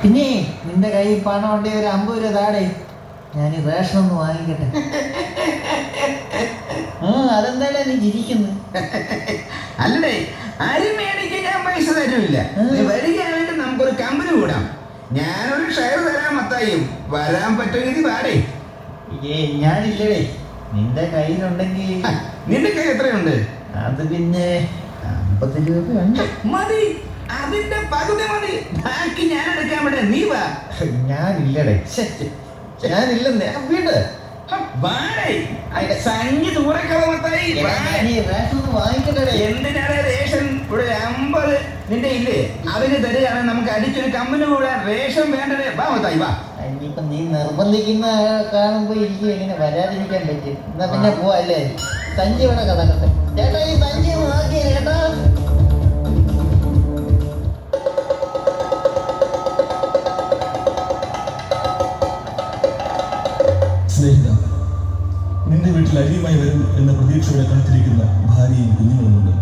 പിന്നെ നിന്റെ കയ്യിൽ പണം ഉണ്ടേ ഒരു 50 രൂപ താടേ, ഞാൻ റേഷൻ ഒന്ന് വാങ്ങിക്കട്ടെ. അതെന്തായാലും നീ ചിരിക്കുന്നു. അല്ലേ, അരി മേടിക്കാൻ ഞാൻ പൈസ തരുമില്ല. വരികയാണെങ്കിൽ നമുക്കൊരു കമ്പനി കൂടാം. ഞാനൊരു ഷെയർ തരാൻ മത്തായും, വരാൻ പറ്റുമെങ്കിൽ പാടേ. ഞാനില്ലേ, നിന്റെ കയ്യിലുണ്ടെങ്കിൽ. നിന്റെ കയ്യിൽ എത്രയുണ്ട്? അത് പിന്നെ 50 രൂപയുണ്ട്. മതി, അതിന്റെ പകുതി മതി, ബാക്കി ഞാൻ എടുക്കാൻ വിടേ. നീ വാ. ഞാനില്ലടേ, ഞാനില്ലെന്നേ. വീട് സംഖ്യ ദൂരക്കഥ മത്തായി. എന്തിനാണ് റേഷൻ ഇവിടെ 50 നിന്റെ ഇല്ലേ? അതിന് തരികയാണെങ്കിൽ നമുക്ക് അടിച്ചൊരു കമ്പനി കൂടാൻ. റേഷൻ വേണ്ടേ? വാ മത്തായി വാ. ഇനിയിപ്പം നീ നിർബന്ധിക്കുന്ന കാണുമ്പോ എനിക്ക് എങ്ങനെ വരാതിരിക്കാൻ പറ്റും? എന്നാ പിന്നെ പോവല്ലേ. സഞ്ചി ഇവിടെ കഥകട്ടെ ചേട്ടാ, ഈ സഞ്ചി നോക്കിയേ ചേട്ടാ. സ്നേഹിത, നിന്റെ വീട്ടിൽ അരിയുമായി വരും എന്ന പ്രതീക്ഷയോടെ കാത്തിരിക്കുന്ന ഭാര്യയും കുഞ്ഞുങ്ങളുമുണ്ട്.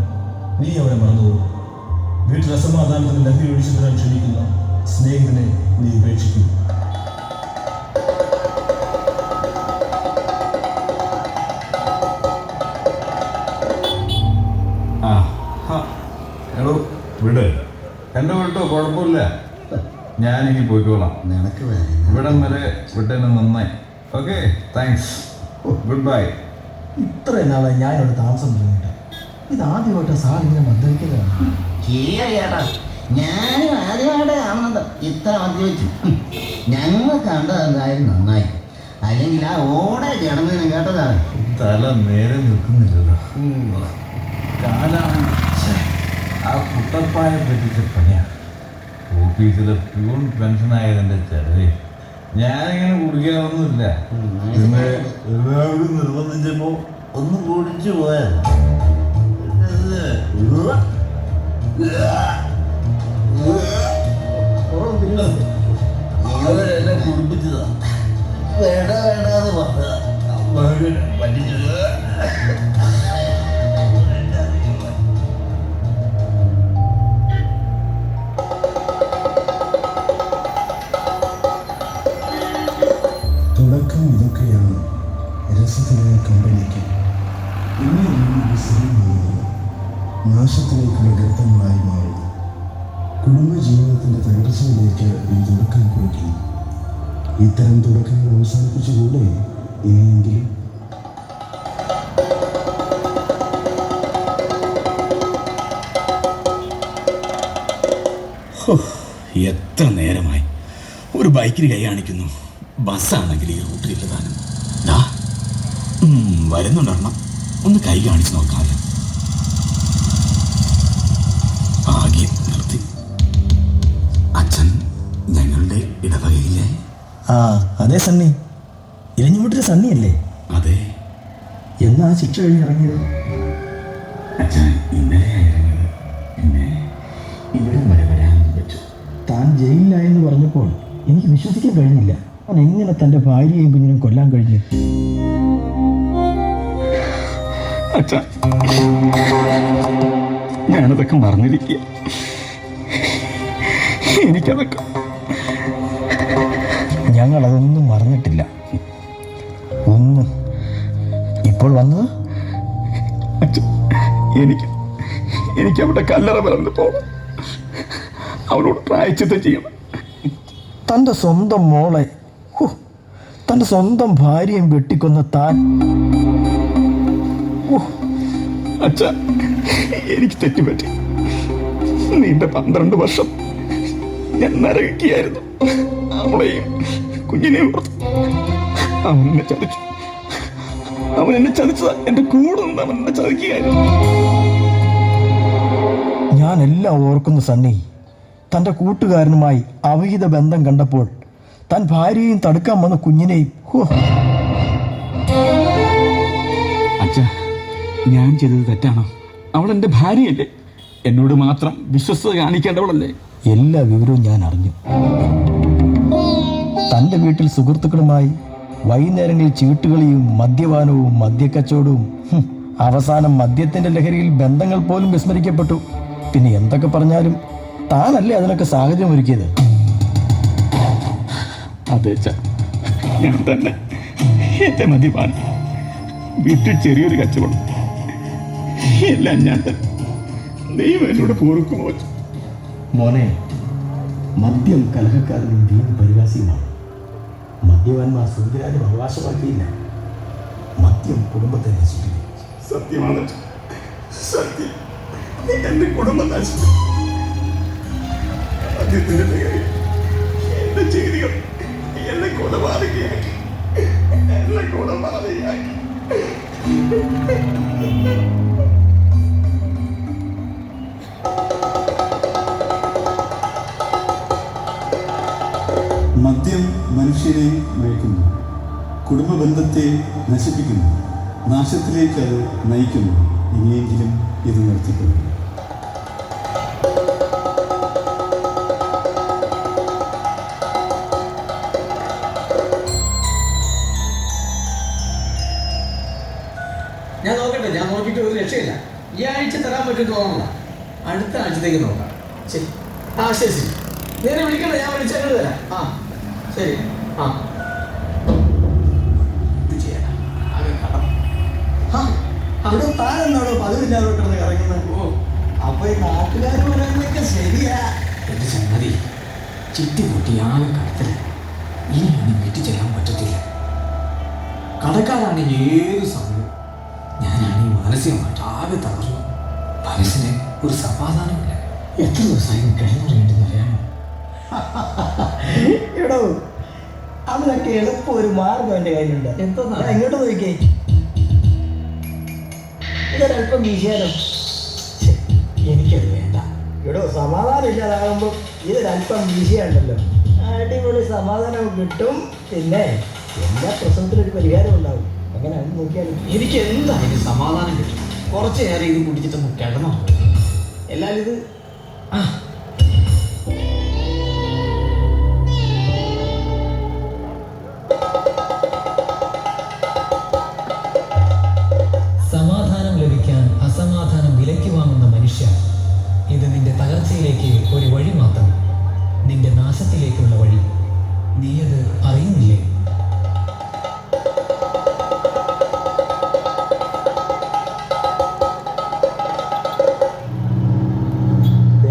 നീ അവരെ മറന്നുപോകും. വീട്ടിൽ അസമാധാനത്തിന് ലഹരി ഒഴിച്ചു തരാൻ ക്ഷണിക്കുന്ന സ്നേഹിതനെ നീ ഉപേക്ഷിക്കും. എടോ വിട്, എൻ്റെ വീട്ടോ കുഴപ്പമില്ല, ഞാനിനി പോയിക്കോളാം. നിനക്ക് ഇവിടം വരെ വിട്ടേനെ നന്നായി. Okay, thanks, good bye. ഇത്രയും നാളായി ഞാനിവിടെ താമസം തുടങ്ങിയിട്ട് ഇത് ആദ്യമായിട്ട് സാർ ഇങ്ങനെ മദ്യപിക്കുന്നതാണ്. ചേട്ടാ, ഞാനും ആദ്യമായിട്ട് കാണുന്നത് ഇത്ര മദ്യപിച്ചു. ഞങ്ങൾ കണ്ടതെന്തായാലും നന്നായി, അല്ലെങ്കിൽ ആ ഓടെ കിടന്നതിന് കേട്ടതാണ്. തല നേരെ നിൽക്കുന്നില്ലല്ലോ. കാലാണ് ആ കുട്ടപ്പായെ പറ്റിച്ച പണിയാണ്. ഓഫീസിലെ പ്യൂൺ പെൻഷനായതിൻ്റെ ചെലവേ ഞാനിങ്ങനെ കുടിക്കാറൊന്നുമില്ല. പിന്നെ എല്ലാവരും നിർബന്ധിച്ചപ്പോൾ ഒന്ന് കുടിച്ചു പോയത്. എന്നെ കുടിപ്പിച്ചതാ. വേണ്ട വേണ്ടെന്ന് പറഞ്ഞതാ, പറ്റിച്ചത്. തുടക്കം ഇതൊക്കെയാണ് രസത്തിലായ കമ്പനിക്ക്. നാശത്തിലേക്കുള്ള ഗർത്തങ്ങളായി മാറുന്നു. കുടുംബജീവിതത്തിൻ്റെ തകർച്ചയിലേക്ക് ഈ തുടക്കം കുറിക്കുന്നു. ഇത്തരം തുടക്കങ്ങൾ അവസാനിപ്പിച്ചുകൂടെ ഇനിയെങ്കിലും? എത്ര നേരമായി ഒരു ബൈക്കിന് കൈ കാണിക്കുന്നു. ബസ്സാണെങ്കിൽ ഈ റൂട്ടിലില്ലതാനും. വരുന്നുണ്ടെണ്ണം, ഒന്ന് കൈ കാണിച്ച് നോക്കാമല്ലോ. ആകെ നിർത്തി. അച്ഛൻ ഞങ്ങളുടെ ഇടവകയിലെ? അതെ സണ്ണി, ഇലഞ്ഞുമുട്ടിലെ സണ്ണിയല്ലേ? അതെ. എന്നാ ശിക്ഷ കഴിഞ്ഞ് ഇറങ്ങിയത്? അച്ഛൻ ഇന്നലെ ഇറങ്ങിയത്. പിന്നെ ഇവിടെ വരെ വരാൻ പറ്റൂ. താൻ ജയിലിലായെന്ന് പറഞ്ഞപ്പോൾ എനിക്ക് വിശ്വസിക്കാൻ കഴിഞ്ഞില്ല. അവൻ എങ്ങനെ തൻ്റെ ഭാര്യയെയും കുഞ്ഞിനെയും കൊല്ലാൻ കഴിഞ്ഞു? അച്ഛാ, ഞാനതൊക്കെ മറന്നിരിക്കുക. എനിക്കതൊക്കെ, ഞങ്ങളതൊന്നും മറന്നിട്ടില്ല. ഒന്നും. ഇപ്പോൾ വന്നത് എനിക്ക് അവിടെ കല്ലറ വരന്ന് പോകണം. അവനോട് പ്രായച്ചിത്തം ചെയ്യണം. തൻ്റെ സ്വന്തം മോളെ, തൻ്റെ സ്വന്തം ഭാര്യയും വെട്ടിക്കൊന്ന താൻ. അച്ഛാ, എനിക്ക് തെറ്റുപറ്റി. നീണ്ട 12 വർഷം ഞാൻ നരകിക്കുകയായിരുന്നു. അവളെയും കുഞ്ഞിനെയും ഓർത്ത്. അവൻ എന്നെ ചതിച്ചതാ. എൻ്റെ കൂടെ നിന്ന് അവൻ എന്നെ ചതിക്കുകയായിരുന്നു. ഞാനെല്ലാം ഓർക്കുന്നു സണ്ണി. തൻ്റെ കൂട്ടുകാരനുമായി അവിഹിത ബന്ധം കണ്ടപ്പോൾ താൻ ഭാര്യയെയും തടുക്കാൻ വന്ന കുഞ്ഞിനെയും. അച്ഛാ, ഞാൻ ചെയ്തത് തെറ്റാണോ? അവൾ എൻ്റെ ഭാര്യയല്ലേ? എന്നോട് മാത്രം വിശ്വസ്തത കാണിക്കേണ്ടവളല്ലേ? എല്ലാ വിവരവും ഞാൻ അറിഞ്ഞു. തൻ്റെ വീട്ടിൽ സുഹൃത്തുക്കളുമായി വൈകുന്നേരങ്ങളിൽ ചീട്ടുകളിയും മദ്യപാനവും മദ്യക്കച്ചവടവും, അവസാനം മദ്യത്തിൻ്റെ ലഹരിയിൽ ബന്ധങ്ങൾ പോലും വിസ്മരിക്കപ്പെട്ടു. പിന്നെ എന്തൊക്കെ പറഞ്ഞാലും താനല്ലേ അതിനൊക്കെ സാഹചര്യം ഒരുക്കിയത്? അതെ അച്ഛാ, ഞാൻ തന്നെ. എൻ്റെ മദ്യപാനം, വീട്ടിൽ ചെറിയൊരു കച്ചവടം, എല്ലാം ഞാൻ തന്നെ. ദൈവം എന്നോട് പൊറുക്കുമോ? മോനെ, മദ്യം കലഹക്കാരനും വീണ്ടും പരിഹാസ്യമാണ്. മദ്യവാന്മാർ സ്വർഗരാജ്യം അവകാശമാക്കിയില്ല. മദ്യം കുടുംബത്തെ നശിപ്പിക്കും. സത്യമാണ് സത്യം. എൻ്റെ കുടുംബം നശിച്ചു. മദ്യത്തിൻ്റെ പേരിൽ എൻ്റെ ചെയ്തികൾ എന്നെ കൊലപാതകയാക്കി. മദ്യം മനുഷ്യരെ മയക്കുന്നു, കുടുംബ ബന്ധത്തെ നശിപ്പിക്കുന്നു, നാശത്തിലേക്ക് അത് നയിക്കുന്നു. ഇനിയെങ്കിലും ഇത് നിർത്തിക്കൊള്ളു. ഞാൻ നോക്കിയിട്ട് ഒരു രക്ഷയില്ല. ഈ ആഴ്ച തരാൻ പറ്റും തോന്നണ്ട. അടുത്ത ആഴ്ചത്തേക്ക് നോക്കാം. ശരി. ശരി. നേരെ വിളിക്കണ്ട, ഞാൻ വിളിച്ചങ്ങോട്ട് തരാം. ശരി. അവിടെ താനെന്നാണോ പതിവില്ലാതെ കിടന്ന് കറങ്ങുന്നത്? അപ്പൊ ഈ നാട്ടുകാർ പറയുന്നതൊക്കെ ശരിയാ. എന്റെ സംഗതി ചിട്ടി പൊട്ടി ആകെ കടത്തില്ല. ഇനിയാണ് വീട്ടിൽ ചെല്ലാൻ പറ്റത്തില്ല. കടക്കാരാണ് ഏത് സമയവും. ഞാനാണ് മാനസികമായിട്ട് ആകെ തളർന്നു. മനസ്സിന് ഒരു സമാധാനമില്ല. എത്ര ദിവസമായി കിടന്നുറങ്ങിണ്ടെന്നറിയാമോ? എടോ, അതിനൊക്കെ എളുപ്പം ഒരു മാർഗം എൻ്റെ കയ്യിലുണ്ട്. ഇങ്ങോട്ട് നോക്കിയേ, ഇതൊരല്പം വീശിയാലോ? എനിക്കത് വേണ്ട. എടോ, സമാധാനം ഇല്ലാതാകുമ്പോൾ ഇതൊരല്പം വീശിയുണ്ടല്ലോ, അടിപൊളി സമാധാനം കിട്ടും. പിന്നെ എല്ലാ പ്രശ്നത്തിനൊരു പരിഹാരം ഉണ്ടാവും. അങ്ങനെ നോക്കിയാലും എനിക്ക് എന്തായാലും സമാധാനം കിട്ടും. കുറച്ച് നേരം ഇത് കുടിച്ചിട്ടൊന്ന് കിടന്നോ. എല്ലാവരും ഇത് സമാധാനം ലഭിക്കാൻ അസമാധാനം വിലയ്ക്ക് വാങ്ങുന്ന മനുഷ്യ, ഇത് നിന്റെ തകർച്ചയിലേക്ക് ഒരു വഴി മാത്രം, നിന്റെ നാശത്തിലേക്കുള്ള വഴി. നീ അത് അറിയുന്നില്ലേ?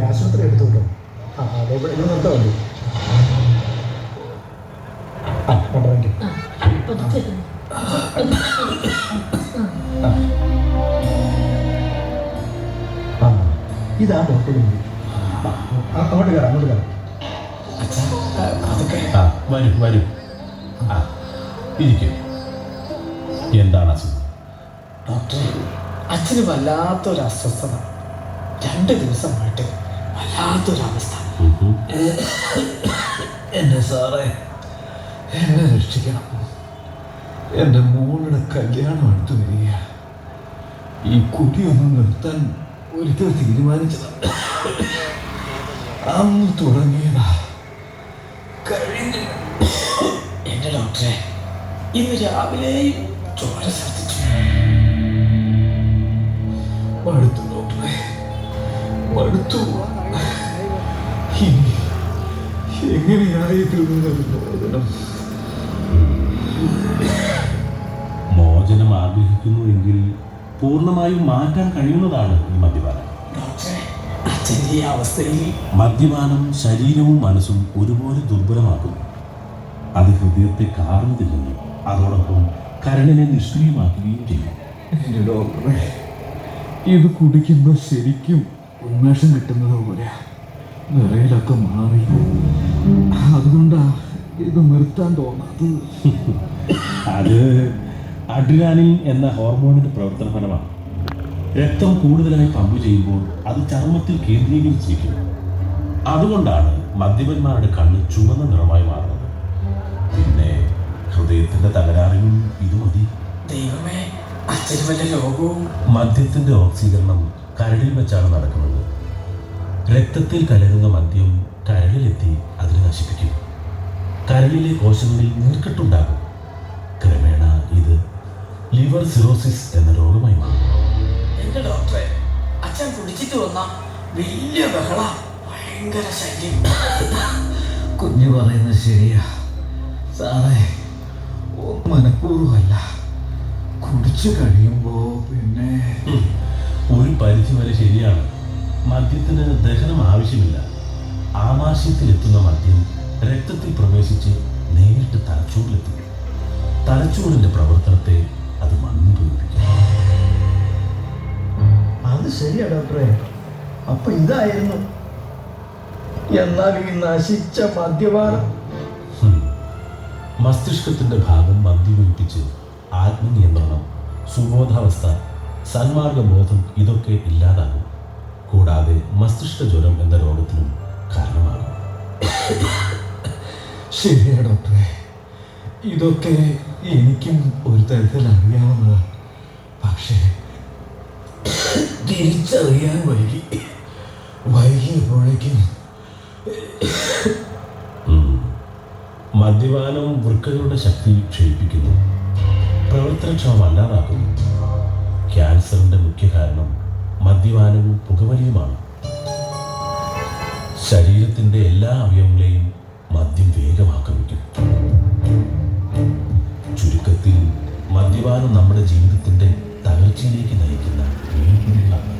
ആശുപത്രി എടുത്തു കിട്ടും. അതേപോലെ ഇത് നിർത്താൻ മതി. കൊണ്ടുവരണ്ടി. ഇതാ ഡോക്ടർ. അങ്ങോട്ട് കയറാം, അങ്ങോട്ട് കയറാം. വരൂ. ഇരിക്കും. എന്താണ് അസുഖം? ഡോക്ടറെ, അച്ഛന് വല്ലാത്തൊരു അസ്വസ്ഥത. 2 ദിവസമായിട്ട് വല്ലാത്തൊരവസ്ഥ. എൻ്റെ സാറേ, എന്നെ രക്ഷിക്കണം. എൻ്റെ മോളുടെ കല്യാണം അടുത്ത് വരിക. ഈ കുടിയൊന്നും നിർത്താൻ ഒരിക്കൽ തീരുമാനിച്ചതാണ്. അന്ന് തുടങ്ങിയതാ, കഴിഞ്ഞു. എൻ്റെ ഡോക്ടറെ, ഇന്ന് രാവിലെയും ചോര ശ്രദ്ധിച്ചു. മടുത്തു ഡോക്ടറെ, മടുത്തു. ഇനി എങ്ങനെയായിട്ടുള്ളൊരു മോചനം? മോചനം ആഗ്രഹിക്കുന്നുവെങ്കിൽ പൂർണ്ണമായും മാറ്റാൻ കഴിയുന്നതാണ് ഈ മദ്യപാനം. ഡോക്ടറെ, അച്ഛൻ്റെ ഈ അവസ്ഥയിൽ മദ്യപാനം ശരീരവും മനസ്സും ഒരുപോലെ ദുർബലമാക്കുന്നു. അത് ഹൃദയത്തെ കാറുന്നതില്ലെന്നും അതോടൊപ്പം കരളിനെ നിഷ്ക്രിയമാക്കുകയും ചെയ്യും. എൻ്റെ ഡോക്ടറെ, ഇത് കുടിക്കുമ്പോൾ ശരിക്കും ഉന്മേഷം കിട്ടുന്നത് പോലെ നിറയിലൊക്കെ മാറി. അതുകൊണ്ടാ ഇത് നിർത്താൻ തോന്നാത്തത്. അത് അഡ്രിനാലിൻ എന്ന ഹോർമോണിന്റെ പ്രവർത്തന ഫലമാണ്. രക്തം കൂടുതലായി പമ്പ് ചെയ്യുമ്പോൾ അത് ചർമ്മത്തിൽ കേന്ദ്രീകരിച്ചിരിക്കുന്നു. അതുകൊണ്ടാണ് മദ്യപന്മാരുടെ കണ്ണ് ചുവന്ന നിറമായി മാറുന്നത്. പിന്നെ ഹൃദയത്തിന്റെ തകരാറിനും ഇത് മതി. ദൈവമേ, അച്ഛന് വല്ല രോഗവും? മദ്യത്തിന്റെ ഓക്സീകരണം കരളിൽ വെച്ചാണ് നടക്കുന്നത്. രക്തത്തിൽ കലരുന്ന മദ്യം കരളിലെത്തി അതിനെ നശിപ്പിക്കും. കരളിലെ കോശങ്ങളിൽ നീർക്കെട്ടുണ്ടാകും. ക്രമേണ ഇത് ലിവർ സിറോസിസ് എന്ന രോഗമായി മാറും. എന്റെ ഡോക്ടറെ, അച്ഛൻ കുടിച്ചിട്ട് വന്ന വലിയ ബഹള, ഭയങ്കര ശല്യം. കുഞ്ഞു പറയുന്നത് ശരിയാ. സാറേ, മനഃപൂർവ്വമല്ല. കുടിച്ചു കഴിയുമ്പോ പിന്നെ ഒരു പരിധിവരെ ശരിയാണ്. മദ്യത്തിന് ദഹനം ആവശ്യമില്ല. ആമാശയത്തിലെത്തുന്ന മദ്യം രക്തത്തിൽ പ്രവേശിച്ച് നേരിട്ട് തലച്ചോറിലെത്തും. തലച്ചോറിന്റെ പ്രവർത്തനത്തെ അത് മന്ദീകരിക്കും. അത് ശരിയാ ഡോക്ടറെ. അപ്പൊ ഇതായിരുന്നു. എന്നാൽ ഈ നശിച്ച മദ്യപാനം. മസ്തിഷ്കത്തിന്റെ ഭാഗം മദ്യപിപ്പിച്ച് ആത്മനിയന്ത്രണം, സുബോധാവസ്ഥ, സന്മാർഗബോധം ഇതൊക്കെ ഇല്ലാതാകും. കൂടാതെ മസ്തിഷ്ക ജ്വരം എന്ന രോഗത്തിനും കാരണമാകും. ശരിയാ ഡോക്ടറെ. ഇതൊക്കെ എനിക്കും ഒരു തരത്തിൽ അറിയാവുന്നതാണ്. പക്ഷേ തിരിച്ചറിയാൻ വൈകിയപ്പോഴേക്കും മദ്യപാനം വൃക്കകളുടെ ശക്തി ക്ഷയിപ്പിക്കുന്നു, പ്രവർത്തനക്ഷമം അല്ലാതാക്കുന്നു. ക്യാൻസറിന്റെ മുഖ്യ കാരണം മദ്യപാനവും പുകവലിയുമാണ്. ശരീരത്തിന്റെ എല്ലാ അവയവങ്ങളെയും മദ്യം വേഗമാക്രമിക്കും. ചുരുക്കത്തിൽ മദ്യപാനം നമ്മുടെ ജീവിതത്തിന്റെ തകർച്ചയിലേക്ക് നയിക്കുന്ന വീഴ്ചകളാണ്.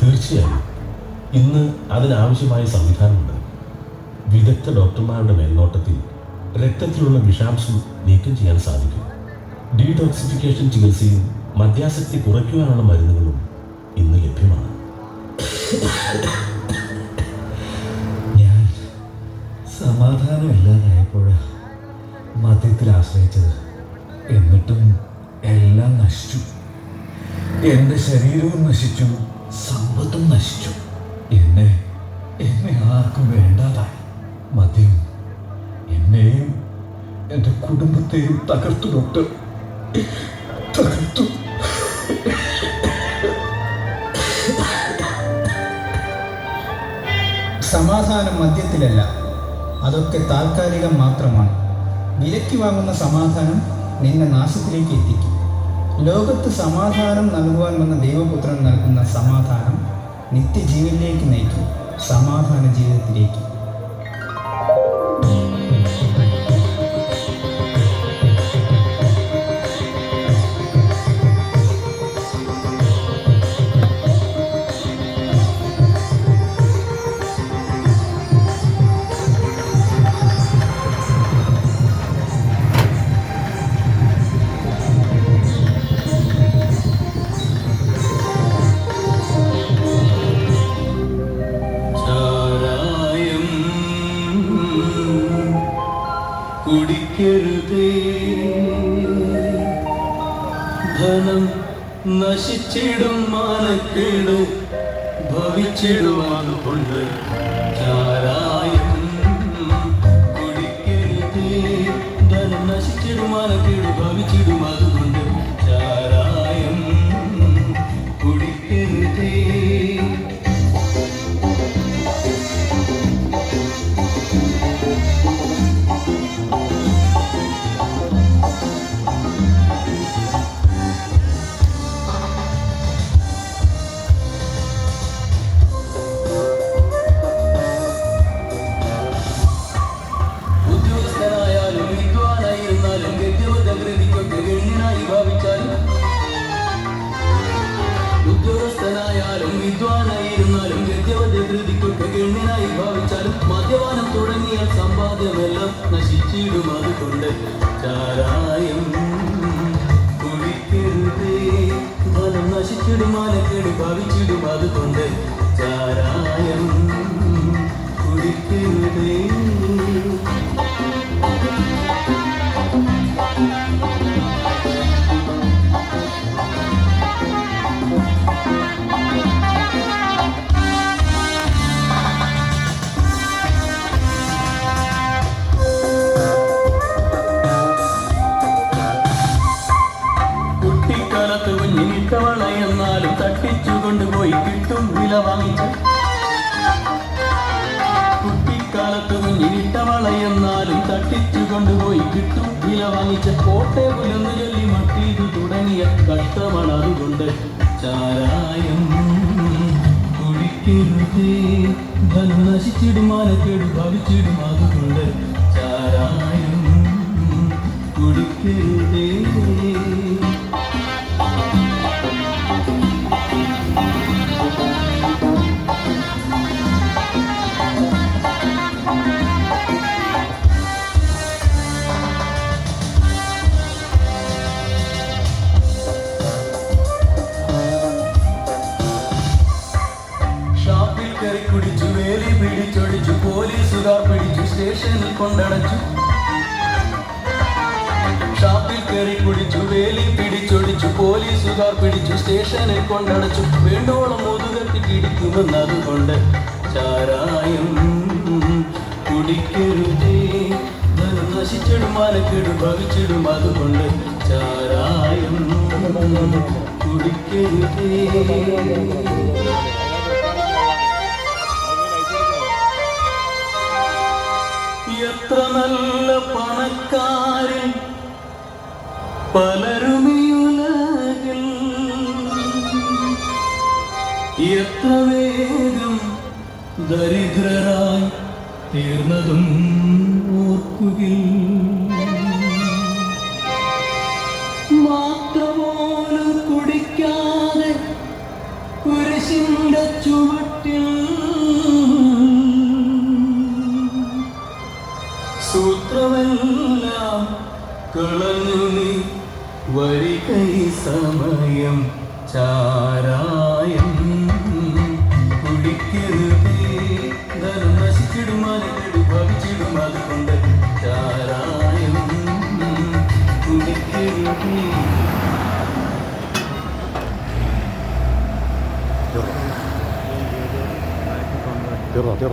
തീർച്ചയായും ഇന്ന് അതിനാവശ്യമായ സംവിധാനമുണ്ട്. വിദഗ്ധ ഡോക്ടർമാരുടെ മേൽനോട്ടത്തിൽ രക്തത്തിലുള്ള വിഷാംശം നീക്കം ചെയ്യാൻ സാധിക്കും. ഡീടോക്സിഫിക്കേഷൻ ചികിത്സയും മദ്യാസക്തി കുറയ്ക്കുവാനുള്ള മരുന്നുകളും ഇന്ന് ലഭ്യമാണ്. ഞാൻ സമാധാനമില്ലാതായപ്പോഴാണ് മദ്യത്തിൽ ആശ്രയിച്ചത്. എന്നിട്ടും എല്ലാം നശിച്ചു. എൻ്റെ ശരീരവും നശിച്ചു, സമ്പത്തും നശിച്ചു. എന്നെ ആർക്കും വേണ്ടാതായി. മദ്യം എന്നെയും എൻ്റെ കുടുംബത്തെയും തകർത്തു ഡോക്ടർ, തകർത്തു. സമാധാനം മദ്യത്തിലല്ല, അതൊക്കെ താൽക്കാലികം മാത്രമാണ്. വിലയ്ക്ക് വാങ്ങുന്ന സമാധാനം നിന്നെ നാശത്തിലേക്ക് എത്തിക്കും. ലോകത്ത് സമാധാനം നൽകുവാൻ വന്ന ദൈവപുത്രൻ നൽകുന്ന സമാധാനം നിത്യജീവനിലേക്ക് നയിക്കും, സമാധാന ജീവിതത്തിലേക്ക്. കുടിക്കരുതേ, ധനം നശിച്ചിടും, മാനക്കേട് ഭവിച്ചിടുവാനുകൊണ്ട്. ചാരായം കുടിക്കരുതേ, ധനം നശിച്ചിടും, മാനക്കേട് ഭവിച്ചിടും, അതുകൊണ്ട് ചാരായം കുടിക്കരുതേ. ഉദ്യോഗസ്ഥനായാലും വിദ്വാനായിരുന്നാലും ഗദ്യവതകൃതിക്കൊക്കെ ഗണ്യനായി ഭാവിച്ചാലും മദ്യപാനം തുടങ്ങിയ സമ്പാദ്യമെല്ലാം നശിച്ചിടും, അതുകൊണ്ട് ചാരായം കുടിക്കരുതേ. ധനം നശിച്ചിടും, മാനക്കേട് ഭാവിച്ചിടും, അതുകൊണ്ട് ചാരായം കുടിക്കരുതേ. കുട്ടിക്കാലത്ത് കുഞ്ഞിട്ടവളയെന്നാലും തട്ടിച്ചു കൊണ്ടുപോയി കിട്ടും വില വാങ്ങിച്ച. കുട്ടിക്കാലത്ത് കുഞ്ഞിട്ടവളയെന്നാലും തട്ടിച്ചു കൊണ്ടുപോയി കിട്ടും വില വാങ്ങിച്ച. കോട്ടെ പുലർന്നു ചൊല്ലി മട്ടീതു തുടങ്ങിയ കഷ്ടമാണ്, അതുകൊണ്ട് ചാരായം കുടിക്ക കുടിക്കരുതേ ധനം നശിച്ചിടും മാനക്കേട് ഭവിച്ചിടും അതുകൊണ്ട് ചാരായം കുടിക്കരുതേ. ഷാപ്പിൽ കയറി കുടിച്ചു വേലി പിടിച്ചൊടിച്ചു പോലീസുകാർ പിടിച്ചു സ്റ്റേഷനിൽ കൊണ്ടടച്ചു. ഷാപ്പിൽ കയറി കുടിച്ചു വേലി പിടിച്ചൊടിച്ചു പോലീസുകാർ പിടിച്ചു സ്റ്റേഷനിൽ കൊണ്ടടച്ചു. വേണ്ടോളം മുതുകത്തി പിടിക്കുമെന്നതുകൊണ്ട് ചാരായം കുടിക്കരുതേ ധനം നശിച്ചിടും മാനക്കേട് ഭവിച്ചിടും അതുകൊണ്ട് ചാരായം കുടിക്കരുതേ. എത്ര നല്ല പണക്കാരിൽ പലരും ഈ ഉലകിൽ എത്ര വേഗം ദരിദ്രരായി തീർന്നതും ഓർക്കുകിൽ. മാത്രപോലും കുടിക്കാതെ കുരിശിന്റെ ചുവട്ടിൽ സൂത്രമെല്ലാം കളഞ്ഞു നീ വരികൈ സമയം ചാരായം കുടിക്കരുതേ ധനം നശിച്ചിടും മാനക്കേട് ഭവിച്ചിടും അതുകൊണ്ട് ചാരായം കുടിക്കരുതേ.